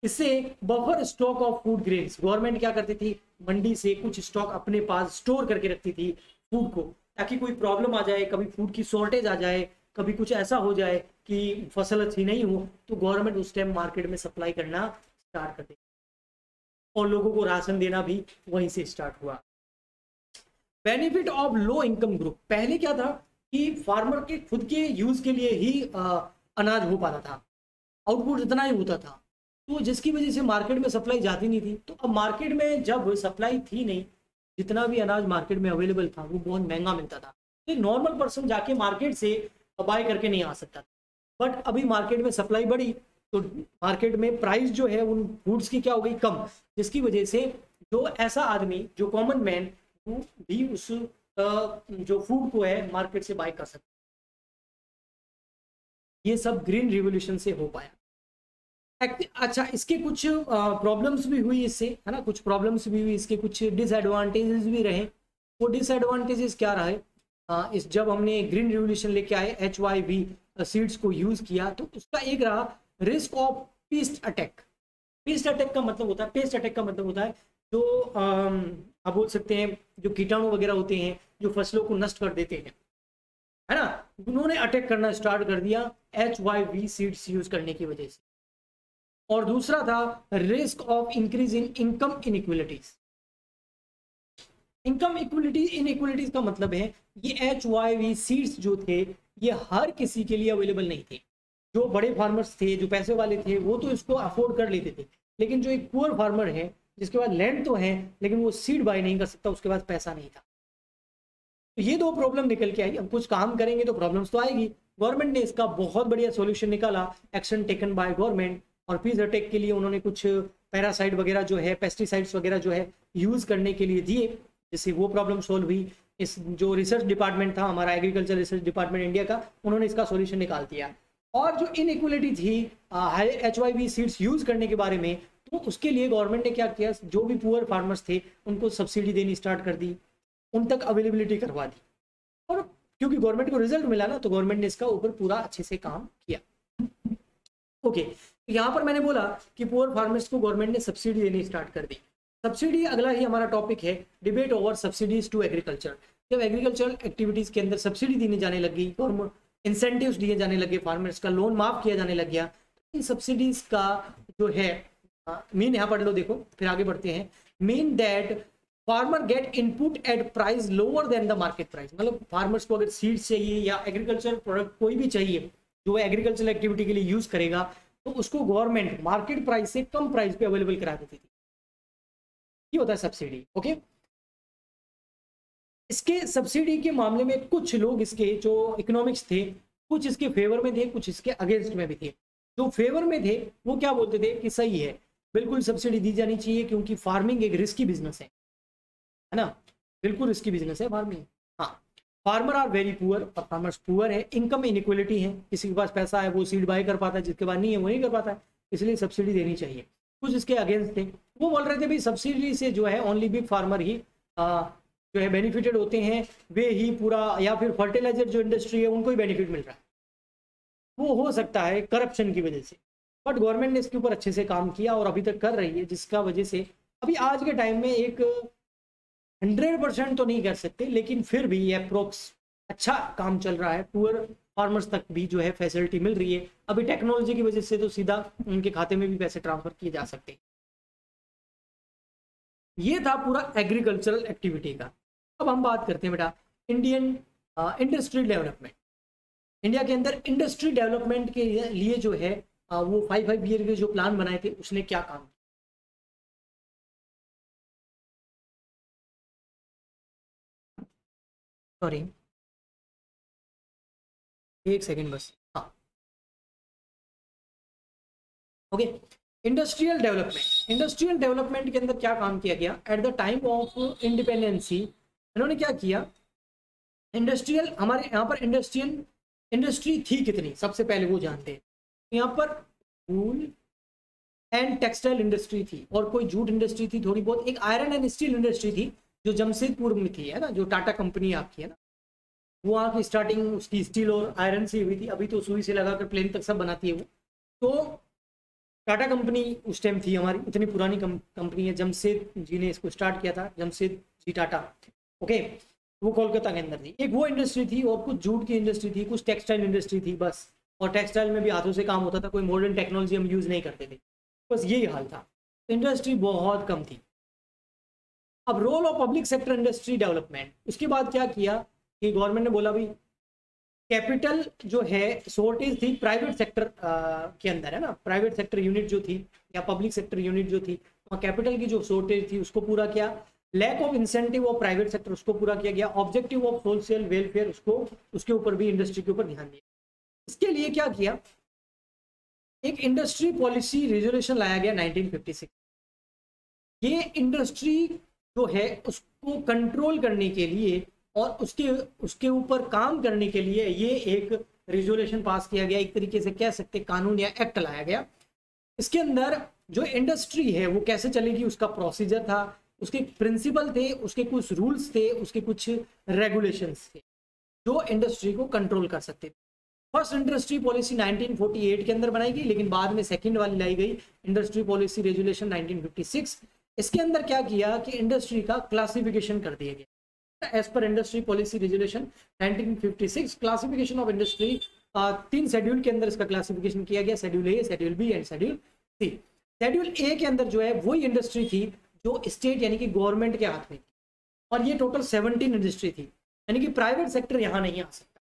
इससे buffer stock of food grains, government क्या करती थी, मंडी से कुछ स्टॉक अपने पास स्टोर करके रखती थी फूड को, ताकि कोई प्रॉब्लम आ जाए, कभी फूड की शॉर्टेज आ जाए, कभी कुछ ऐसा हो जाए कि फसल अच्छी नहीं हो, तो गवर्नमेंट उस टाइम मार्केट में सप्लाई करना स्टार्ट कर देती और लोगों को राशन देना भी वहीं से स्टार्ट हुआ। Benefit of low income group, पहले क्या था कि फार्मर के खुद के यूज के लिए ही अनाज हो पाता था, आउटपुट इतना ही होता था, तो जिसकी वजह से मार्केट में सप्लाई जाती नहीं थी। तो अब मार्केट में जब सप्लाई थी नहीं, जितना भी अनाज मार्केट में अवेलेबल था वो बहुत महंगा मिलता था, तो नॉर्मल पर्सन जाके मार्केट से बाय करके नहीं आ सकता था। बट अभी मार्केट में सप्लाई बढ़ी तो मार्केट में प्राइस जो है उन फूड्स की क्या हो गई, कम, जिसकी वजह से जो ऐसा आदमी, जो कॉमन मैन, वो भी उस जो फूड को है मार्केट से बाय कर सकता। ये सब ग्रीन रिवोल्यूशन से हो पाया। अच्छा, इसके कुछ प्रॉब्लम्स भी हुई इससे, है ना, कुछ प्रॉब्लम्स भी हुई, इसके कुछ डिसएडवांटेजेस भी रहे। वो डिसएडवांटेजेस क्या रहे, इस जब हमने ग्रीन रिवोल्यूशन लेके आए, HYV सीड्स को यूज किया, तो उसका एक रहा risk of paste attack. Paste attack का मतलब होता है, पेस्ट अटैक का मतलब होता है जो आप बोल सकते हैं जो कीटाणु वगैरह होते हैं जो फसलों को नष्ट कर देते हैं, है ना, उन्होंने अटैक करना स्टार्ट कर दिया HYV सीड्स यूज करने की वजह से। और दूसरा था risk of increase in income inequalities. Income equality inequalities का मतलब है ये HYV सीड्स जो थे ये हर किसी के लिए अवेलेबल नहीं थे। जो बड़े फार्मर्स थे, जो पैसे वाले थे, वो तो इसको अफोर्ड कर लेते थे, लेकिन जो एक पुअर फार्मर है जिसके पास लैंड तो है लेकिन वो सीड बाय नहीं कर सकता, उसके पास पैसा नहीं था, तो ये दो प्रॉब्लम निकल के आई। अब कुछ काम करेंगे तो प्रॉब्लम्स तो आएगी। गवर्नमेंट ने इसका बहुत बढ़िया सॉल्यूशन निकाला, एक्शन टेकन बाय गवर्नमेंट, और पीस अटैक के लिए उन्होंने कुछ पैरासाइड वगैरह जो है, पेस्टिसाइड्स वगैरह जो है यूज करने के लिए दिए, जिससे वो प्रॉब्लम सॉल्व हुई। इस जो रिसर्च डिपार्टमेंट था हमारा, एग्रीकल्चर रिसर्च डिपार्टमेंट इंडिया का, उन्होंने इसका सॉल्यूशन निकाल दिया। और जो इनइक्वलिटी थी HYV सीड्स यूज करने के बारे में, तो उसके लिए गवर्नमेंट ने क्या किया, जो भी पुअर फार्मर्स थे उनको सब्सिडी देनी स्टार्ट कर दी, उन तक अवेलेबिलिटी करवा दी। और क्योंकि गवर्नमेंट को रिजल्ट मिला ना, तो गवर्नमेंट ने इसका ऊपर पूरा अच्छे से काम किया। ओके, तो यहाँ पर मैंने बोला कि पुअर फार्मर्स को गवर्नमेंट ने सब्सिडी देनी स्टार्ट कर दी। सब्सिडी अगला ही हमारा टॉपिक है, debate over subsidies to agriculture. जब एग्रीकल्चर एक्टिविटीज के अंदर सब्सिडी देने जाने लगी, गवर्नमेंट इंसेंटिव्स दिए जाने लगे, फार्मर्स का लोन माफ किया जाने लग गया, इन सब्सिडीज का जो है मीन यहाँ पढ़ लो, देखो फिर आगे बढ़ते हैं। Mean that farmer get input at price lower than the market price, मतलब फार्मर्स को अगर सीड्स चाहिए या एग्रीकल्चर प्रोडक्ट कोई भी चाहिए जो एग्रीकल्चर एक्टिविटी के लिए यूज करेगा, तो उसको गवर्नमेंट मार्केट प्राइस से कम प्राइस पे अवेलेबल करा देती थी। ये होता है सब्सिडी। ओके, इसके सब्सिडी के मामले में कुछ लोग, इसके जो इकोनॉमिक्स थे, कुछ इसके फेवर में थे, कुछ इसके अगेंस्ट में भी थे। जो फेवर में थे वो क्या बोलते थे कि सही है, बिल्कुल सब्सिडी दी जानी चाहिए, क्योंकि फार्मिंग एक रिस्की बिजनेस है ना, बिल्कुल रिस्की बिजनेस है फार्मिंग। हाँ, फार्मर आर वेरी पुअर, और फार्मर्स पुअर है, इनकम इनइक्वलिटी है, किसी के पास पैसा है वो सीड बाय कर पाता है, जिसके पास नहीं है वो नहीं कर पाता है, इसलिए सब्सिडी देनी चाहिए। कुछ इसके अगेंस्ट थे, वो बोल रहे थे भाई सब्सिडी से जो है ओनली बिग फार्मर ही जो है बेनिफिटेड होते हैं, वे ही पूरा, या फिर फर्टिलाइजर जो इंडस्ट्री है उनको ही बेनिफिट मिल रहा है। वो हो सकता है करप्शन की वजह से, बट गवर्नमेंट ने इसके ऊपर अच्छे से काम किया और अभी तक कर रही है, जिसका वजह से अभी आज के टाइम में एक 100% तो नहीं कर सकते, लेकिन फिर भी अप्रोक्स अच्छा काम चल रहा है, पुअर फार्मर्स तक भी जो है फैसिलिटी मिल रही है। अभी टेक्नोलॉजी की वजह से तो सीधा उनके खाते में भी पैसे ट्रांसफर किए जा सकते हैं। ये था पूरा एग्रीकल्चरल एक्टिविटी का। अब हम बात करते हैं बेटा इंडियन इंडस्ट्री डेवलपमेंट। इंडिया के अंदर इंडस्ट्री डेवलपमेंट के लिए जो है वो 5 ईयर के जो प्लान बनाए थे उसने क्या काम किया। सॉरी, एक सेकेंड बस। हाँ, ओके। इंडस्ट्रियल डेवलपमेंट के अंदर क्या काम किया गया at the time of independency, इन्होंने क्या किया, इंडस्ट्रियल, हमारे यहाँ पर इंडस्ट्री थी कितनी, सबसे पहले वो जानते हैं। यहाँ पर वूल एंड टेक्सटाइल इंडस्ट्री थी और कोई जूट इंडस्ट्री थी थोड़ी बहुत, एक आयरन एंड स्टील इंडस्ट्री थी जो जमशेदपुर में थी, है ना, जो टाटा कंपनी आपकी है ना, वो वहाँ की स्टार्टिंग उसकी स्टील और आयरन से हुई थी। अभी तो सुई से लगाकर प्लेन तक सब बनाती है वो। तो टाटा कंपनी उस टाइम थी हमारी, इतनी पुरानी कंपनी है। जमशेद जी ने इसको स्टार्ट किया था, जमशेद जी टाटा। ओके, वो कोलकाता के अंदर थी। एक वो इंडस्ट्री थी और कुछ जूट की इंडस्ट्री थी, कुछ टेक्सटाइल इंडस्ट्री थी बस। और टेक्सटाइल में भी हाथों से काम होता था, कोई मॉडर्न टेक्नोलॉजी हम यूज़ नहीं करते थे, बस यही हाल था। इंडस्ट्री बहुत कम थी। अब role of public sector industry development, उसके बाद क्या किया कि गवर्नमेंट ने बोला भाई कैपिटल जो है शॉर्टेज थी प्राइवेट सेक्टर के अंदर, है ना, प्राइवेट सेक्टर यूनिट जो थी या पब्लिक सेक्टर यूनिट जो थी, वहाँ कैपिटल की जो शॉर्टेज थी उसको पूरा किया। Lack of incentive of private sector उसको पूरा किया गया। ऑब्जेक्टिव ऑफ सोशल वेलफेयर उसको, उसके ऊपर भी इंडस्ट्री के ऊपर ध्यान दिया। इसके लिए क्या किया, एक इंडस्ट्री पॉलिसी रेजोल्यूशन लाया गया 1956। ये इंडस्ट्री जो है उसको कंट्रोल करने के लिए और उसके ऊपर काम करने के लिए ये एक रेजोल्यूशन पास किया गया, एक तरीके से कह सकते कानून या एक्ट लाया गया। इसके अंदर जो इंडस्ट्री है वो कैसे चलेगी उसका प्रोसीजर था, उसके प्रिंसिपल थे, उसके कुछ रूल्स थे, उसके कुछ रेगुलेशंस थे जो इंडस्ट्री को कंट्रोल कर सकते थे। फर्स्ट इंडस्ट्री पॉलिसी 1948 के अंदर बनाई गई, लेकिन बाद में सेकंड वाली लाई गई इंडस्ट्री पॉलिसी रेजोल्यूशन 1956। इसके अंदर क्या किया कि इंडस्ट्री का क्लासिफिकेशन कर दिया गया एज पर industry policy resolution 1956। Classification of industry, 3 schedule के अंदर इसका क्लासिफिकेशन किया गया, schedule a, schedule b and schedule c. Schedule a के अंदर जो है वही इंडस्ट्री थी जो स्टेट यानी कि गवर्नमेंट के हाथ में थी, और ये टोटल 17 इंडस्ट्री थी, यानी कि प्राइवेट सेक्टर यहाँ नहीं आ सकता।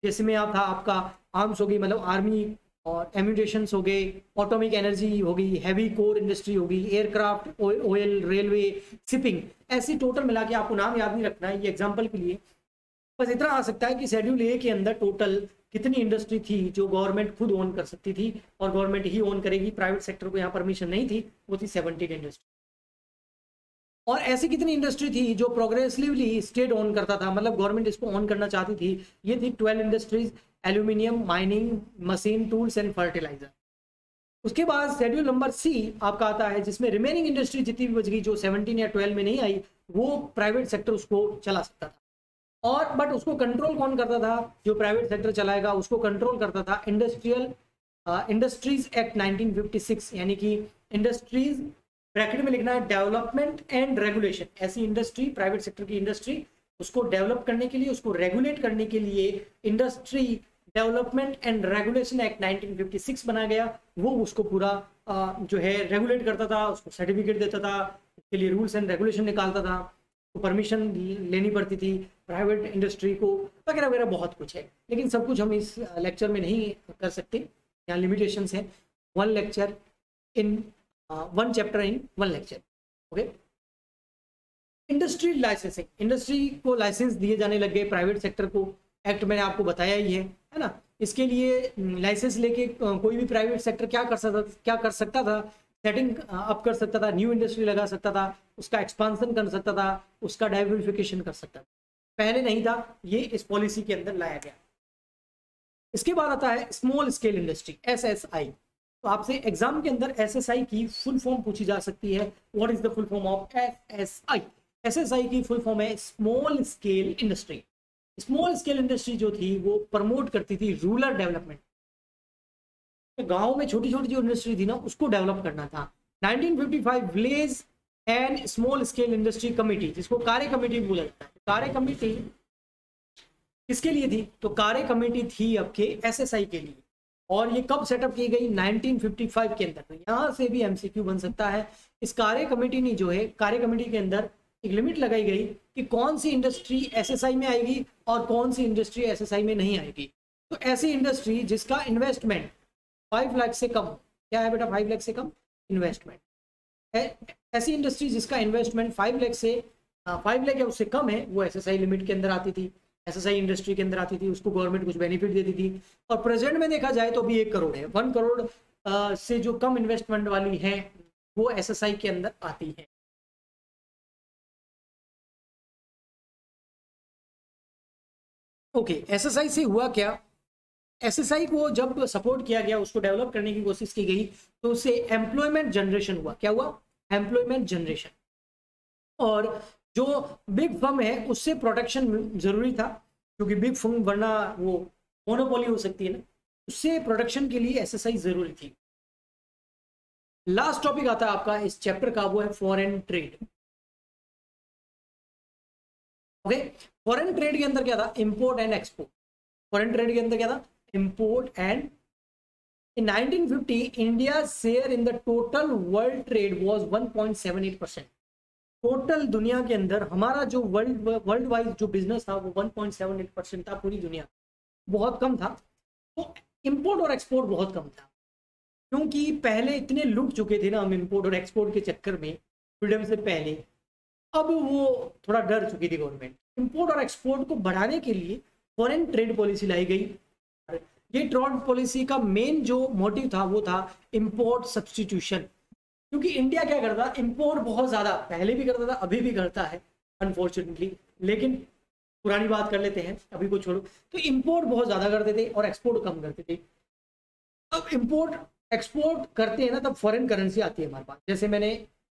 जैसे में आप था आपका आर्म्स हो गई, मतलब आर्मी और एम्यूनेशंस हो गए, ऑटोमिक एनर्जी हो गई, हैवी कोर इंडस्ट्री हो गई, एयरक्राफ्ट, ऑयल, रेलवे, शिपिंग, ऐसी टोटल मिला के आपको नाम याद नहीं रखना है, ये एग्जांपल के लिए बस इतना आ सकता है कि शेड्यूल ए के अंदर टोटल कितनी इंडस्ट्री थी जो गवर्नमेंट खुद ओन कर सकती थी और गवर्नमेंट ही ओन करेगी, प्राइवेट सेक्टर को यहाँ परमिशन नहीं थी, वो थी 17 इंडस्ट्री। और ऐसी कितनी इंडस्ट्री थी जो प्रोग्रेसिवली स्टेट ओन करता था, मतलब गवर्नमेंट इसको ओन करना चाहती थी, ये थी 12 industries, aluminium, mining, machine, tools and fertilizer. उसके बाद शेड्यूल नंबर सी आपका आता है जिसमें रिमेनिंग इंडस्ट्री जितनी भी बच गई जो 17 या 12 में नहीं आई, वो प्राइवेट सेक्टर उसको चला सकता था। और बट उसको कंट्रोल कौन करता था, जो प्राइवेट सेक्टर चलाएगा उसको कंट्रोल करता था इंडस्ट्रीज एक्ट 1956, यानी कि इंडस्ट्रीज ब्रैकेट में लिखना है डेवलपमेंट एंड रेगुलेशन। ऐसी इंडस्ट्री, प्राइवेट सेक्टर की इंडस्ट्री, उसको डेवलप करने के लिए, उसको रेगुलेट करने के लिए industry development and regulation act 1956 बनाया गया। वो उसको पूरा जो है रेगुलेट करता था, उसको सर्टिफिकेट देता था, उसके लिए रूल्स एंड रेगुलेशन निकालता था, तो परमिशन लेनी पड़ती थी प्राइवेट इंडस्ट्री को, वगैरह वगैरह बहुत कुछ है। लेकिन सब कुछ हम इस लेक्चर में नहीं कर सकते, यहाँ लिमिटेशंस है। 1 lecture in 1 chapter in 1 lecture. Okay, industry licensing, industry को लाइसेंस दिए जाने लग गए प्राइवेट सेक्टर को, एक्ट मैंने आपको बताया ही है ना। इसके लिए लाइसेंस लेके कोई भी प्राइवेट सेक्टर क्या कर सकता था, सेटिंग अप कर सकता था, न्यू इंडस्ट्री लगा सकता था, उसका एक्सपांसन कर सकता था, उसका डाइवर्सिफिकेशन कर सकता था। पहले नहीं था, ये इस पॉलिसी के अंदर लाया गया। इसके बाद आता है स्मॉल स्केल इंडस्ट्री, SSI। तो आपसे एग्जाम के अंदर SSI की फुल फॉर्म पूछी जा सकती है। What is the full form of SSI? SSI की फुल फॉर्म है small scale industry. Small scale industry जो थी वो प्रमोट करती थी रूरल डेवलपमेंट, तो गांव में छोटी छोटी जो इंडस्ट्री थी ना उसको डेवलप करना था। 1955 village and small scale industry committee, जिसको कार्य कमेटी बोला जाता है, कार्य कमेटी किसके लिए थी, तो कार्य कमेटी थी आपके SSI के लिए। और ये कब सेटअप की गई, 1955 के अंदर। तो यहाँ से भी MCQ बन सकता है। इस कार्य कमेटी ने जो है, कार्य कमेटी के अंदर एक लिमिट लगाई गई कि कौन सी इंडस्ट्री SSI में आएगी और कौन सी इंडस्ट्री SSI में नहीं आएगी। तो ऐसी इंडस्ट्री जिसका इन्वेस्टमेंट 5 लाख से कम, क्या है बेटा 5 लाख से कम इन्वेस्टमेंट, ऐसी इंडस्ट्री जिसका इन्वेस्टमेंट 5 लाख या उससे कम है, वो SSI लिमिट के अंदर आती थी, SSI इंडस्ट्री के अंदर आती थी, उसको गवर्नमेंट कुछ बेनिफिट देती थी। और प्रेजेंट में देखा जाए तो अभी 1 करोड़ है, 1 करोड़ से जो कम इन्वेस्टमेंट वाली है वो एसएसआई के अंदर आती है। ओके, एसएसआई से हुआ क्या, एसएसआई को जब सपोर्ट किया गया, उसको डेवलप करने की कोशिश की गई, तो उससे एम्प्लॉयमेंट जनरेशन हुआ। क्या हुआ? Employment generation. और जो बिग फर्म है उससे प्रोटेक्शन जरूरी था, क्योंकि बिग फर्म वरना वो मोनोपोली हो सकती है ना, उससे प्रोटेक्शन के लिए एसएसआई जरूरी थी। लास्ट टॉपिक आता है आपका इस चैप्टर का, वो है foreign trade. Okay, foreign trade के अंदर क्या था? Import and export. Foreign trade के अंदर क्या था? Import and. In 1950, India's share in the total world trade was 1.78%। Total दुनिया के अंदर हमारा जो वर्ल्ड वाइज जो बिजनेस था वो 1.78% था पूरी दुनिया, बहुत कम था। तो इंपोर्ट और एक्सपोर्ट बहुत कम था, क्योंकि पहले इतने लूट चुके थे ना हम इंपोर्ट और एक्सपोर्ट के चक्कर में फ्रीडम से पहले। अब वो थोड़ा डर चुकी थी गवर्नमेंट। इंपोर्ट और एक्सपोर्ट को बढ़ाने के लिए फॉरेन ट्रेड पॉलिसी लाई गई। ये ट्रेड पॉलिसी का मेन जो मोटिव था वो था इंपोर्ट सब्स्टिट्यूशन। क्योंकि इंडिया क्या करता, इंपोर्ट बहुत ज्यादा पहले भी करता था, अभी भी करता है अनफॉर्चुनेटली, लेकिन पुरानी बात कर लेते हैं, अभी को छोड़ो। तो इंपोर्ट बहुत ज्यादा करते थे और एक्सपोर्ट कम करते थे। अब इंपोर्ट एक्सपोर्ट करते हैं ना, तब फॉरेन करेंसी आती है हमारे पास। जैसे मैंने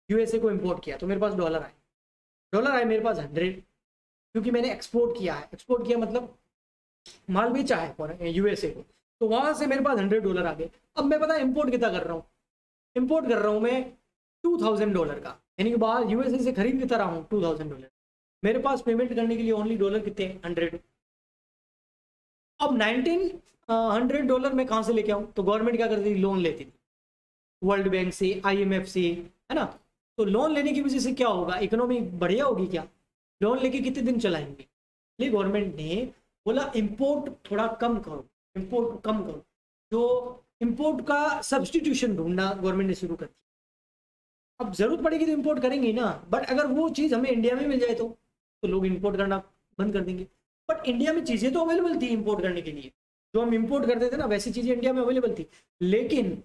यूएसए को इंपोर्ट किया तो मेरे पास डॉलर आए मेरे पास 100, क्योंकि मैंने एक्सपोर्ट किया है। एक्सपोर्ट किया मतलब माल बेचा है यूएसए को, तो वहां से मेरे पास $100 आ गए। अब मैं पता इंपोर्ट कितना कर रहा हूँ, इंपोर्ट कर रहा हूँ मैं $2000 का, यानी कि बाहर यूएसए से खरीद कितना रहा हूँ $2000। मेरे पास पेमेंट करने के लिए ओनली डॉलर कितने? 100। अब $1900 मैं कहाँ से लेके आऊँ? तो गवर्नमेंट क्या करती थी? लोन लेती थी वर्ल्ड बैंक से, IMF से, है ना। तो लोन लेने की वजह से क्या होगा? इकोनॉमी बढ़िया होगी क्या? लोन लेके कितने दिन चलाएंगे? इसलिए गवर्नमेंट ने बोला इंपोर्ट थोड़ा कम करो, इंपोर्ट कम करो। जो इंपोर्ट का सब्स्टिट्यूशन ढूंढना गवर्नमेंट ने शुरू कर दिया। अब जरूरत पड़ेगी तो इंपोर्ट करेंगे ना, बट अगर वो चीज़ हमें इंडिया में मिल जाए तो लोग इंपोर्ट करना बंद कर देंगे। बट इंडिया में चीज़ें तो अवेलेबल थी इंपोर्ट करने के लिए, जो हम इंपोर्ट करते थे ना वैसी चीज़ें इंडिया में अवेलेबल थी, लेकिन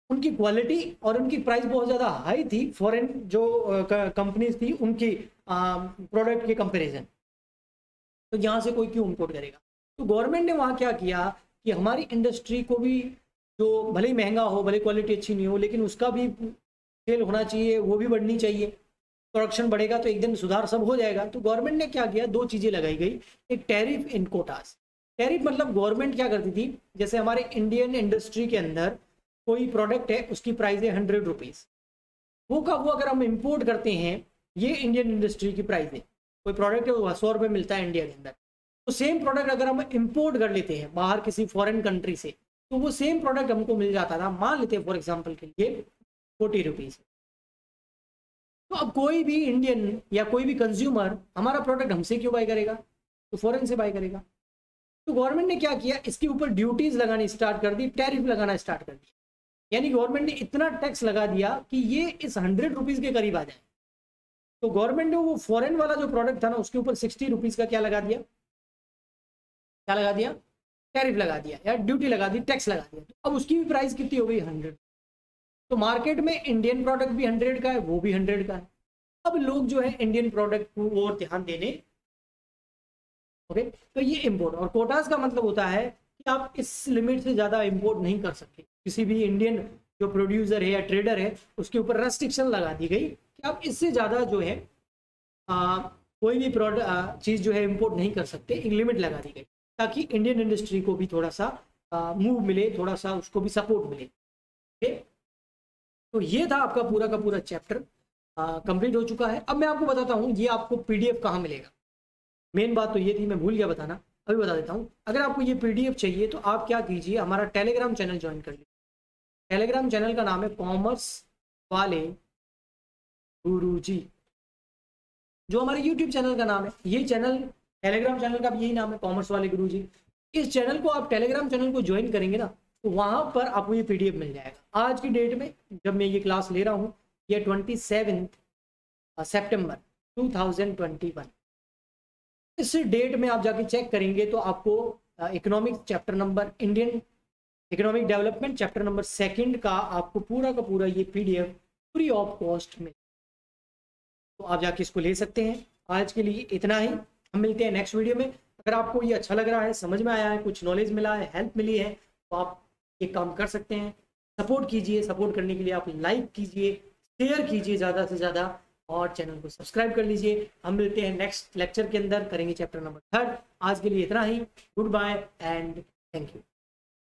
उनकी क्वालिटी और उनकी प्राइस बहुत ज़्यादा हाई थी फॉरेन जो कंपनीज थी उनकी प्रोडक्ट के कंपेरिजन। तो यहाँ से कोई क्यों इंपोर्ट करेगा? तो गवर्नमेंट ने वहाँ क्या किया कि हमारी इंडस्ट्री को भी, जो भले ही महंगा हो, भले क्वालिटी अच्छी नहीं हो, लेकिन उसका भी सेल होना चाहिए, वो भी बढ़नी चाहिए। प्रोडक्शन बढ़ेगा तो एक दिन सुधार सब हो जाएगा। तो गवर्नमेंट ने क्या किया? 2 चीज़ें लगाई गई, एक टैरिफ, इन कोटास। टैरिफ मतलब गवर्नमेंट क्या करती थी, जैसे हमारे इंडियन इंडस्ट्री के अंदर कोई प्रोडक्ट है, उसकी प्राइस है ₹100, वो अगर हम इंपोर्ट करते हैं, ये इंडियन इंडस्ट्री की प्राइस है, कोई प्रोडक्ट है वो 100 रुपये मिलता है इंडिया के अंदर, तो सेम प्रोडक्ट अगर हम इंपोर्ट कर लेते हैं बाहर किसी फॉरेन कंट्री से, तो वो सेम प्रोडक्ट हमको मिल जाता था, मान लेते हैं फॉर एग्जाम्पल के लिए ₹40। तो अब कोई भी इंडियन या कोई भी कंज्यूमर हमारा प्रोडक्ट हमसे क्यों बाय करेगा? तो फॉरेन से बाय करेगा। तो गवर्नमेंट ने क्या किया? इसके ऊपर ड्यूटीज लगानी स्टार्ट कर दी, टैरिफ लगाना स्टार्ट कर दिया। यानी गवर्नमेंट ने इतना टैक्स लगा दिया कि ये इस ₹100 के करीब आ जाए। तो गवर्नमेंट ने वो फॉरेन वाला जो प्रोडक्ट था ना, उसके ऊपर ₹60 का क्या लगा दिया? क्या लगा दिया? टैरिफ लगा दिया या ड्यूटी लगा दी, टैक्स लगा दिया। तो अब उसकी भी प्राइस कितनी हो गई? 100। तो मार्केट में इंडियन प्रोडक्ट भी 100 का है, वो भी 100 का है। अब लोग जो है इंडियन प्रोडक्ट को और ध्यान देने। ओके, तो ये इंपोर्ट और कोटास का मतलब होता है कि आप इस लिमिट से ज़्यादा इंपोर्ट नहीं कर सकते। किसी भी इंडियन जो प्रोड्यूसर है या ट्रेडर है, उसके ऊपर रेस्ट्रिक्शन लगा दी गई कि आप इससे ज़्यादा जो है कोई भी प्रोडक्ट चीज़ जो है इंपोर्ट नहीं कर सकते, एक लिमिट लगा दी गई, ताकि इंडियन इंडस्ट्री को भी थोड़ा सा मूव मिले, थोड़ा सा उसको भी सपोर्ट मिले। ओके, तो ये था आपका पूरा का पूरा चैप्टर कंप्लीट हो चुका है। अब मैं आपको बताता हूँ ये आपको PDF कहाँ मिलेगा। मेन बात तो ये थी, मैं भूल गया बताना, अभी बता देता हूँ। अगर आपको ये PDF चाहिए तो आप क्या कीजिए, हमारा टेलीग्राम चैनल ज्वाइन कर लीजिए। टेलीग्राम चैनल का नाम है कॉमर्स वाले गुरुजी, जो हमारे YouTube चैनल का नाम है। ये चैनल, टेलीग्राम चैनल का भी यही नाम है, कॉमर्स वाले गुरुजी। इस चैनल को आप टेलीग्राम चैनल को ज्वाइन करेंगे ना, तो वहाँ पर आपको ये PDF मिल जाएगा। आज की डेट में जब मैं ये क्लास ले रहा हूँ, ये 27 सितंबर 2021, इस डेट में आप जाके चेक करेंगे तो आपको economics chapter number Indian economic development chapter number 2 का आपको पूरा का पूरा ये PDF फ्री ऑफ कॉस्ट में, तो आप जाके इसको ले सकते हैं। आज के लिए इतना ही, हम मिलते हैं नेक्स्ट वीडियो में। अगर आपको ये अच्छा लग रहा है, समझ में आया है, कुछ नॉलेज मिला है, हेल्प मिली है, तो आप ये काम कर सकते हैं। सपोर्ट कीजिए, सपोर्ट करने के लिए आप लाइक कीजिए, शेयर कीजिए ज़्यादा से ज़्यादा, और चैनल को सब्सक्राइब कर लीजिए। हम मिलते हैं नेक्स्ट लेक्चर के अंदर, करेंगे चैप्टर नंबर 3। आज के लिए इतना ही, goodbye and thank you.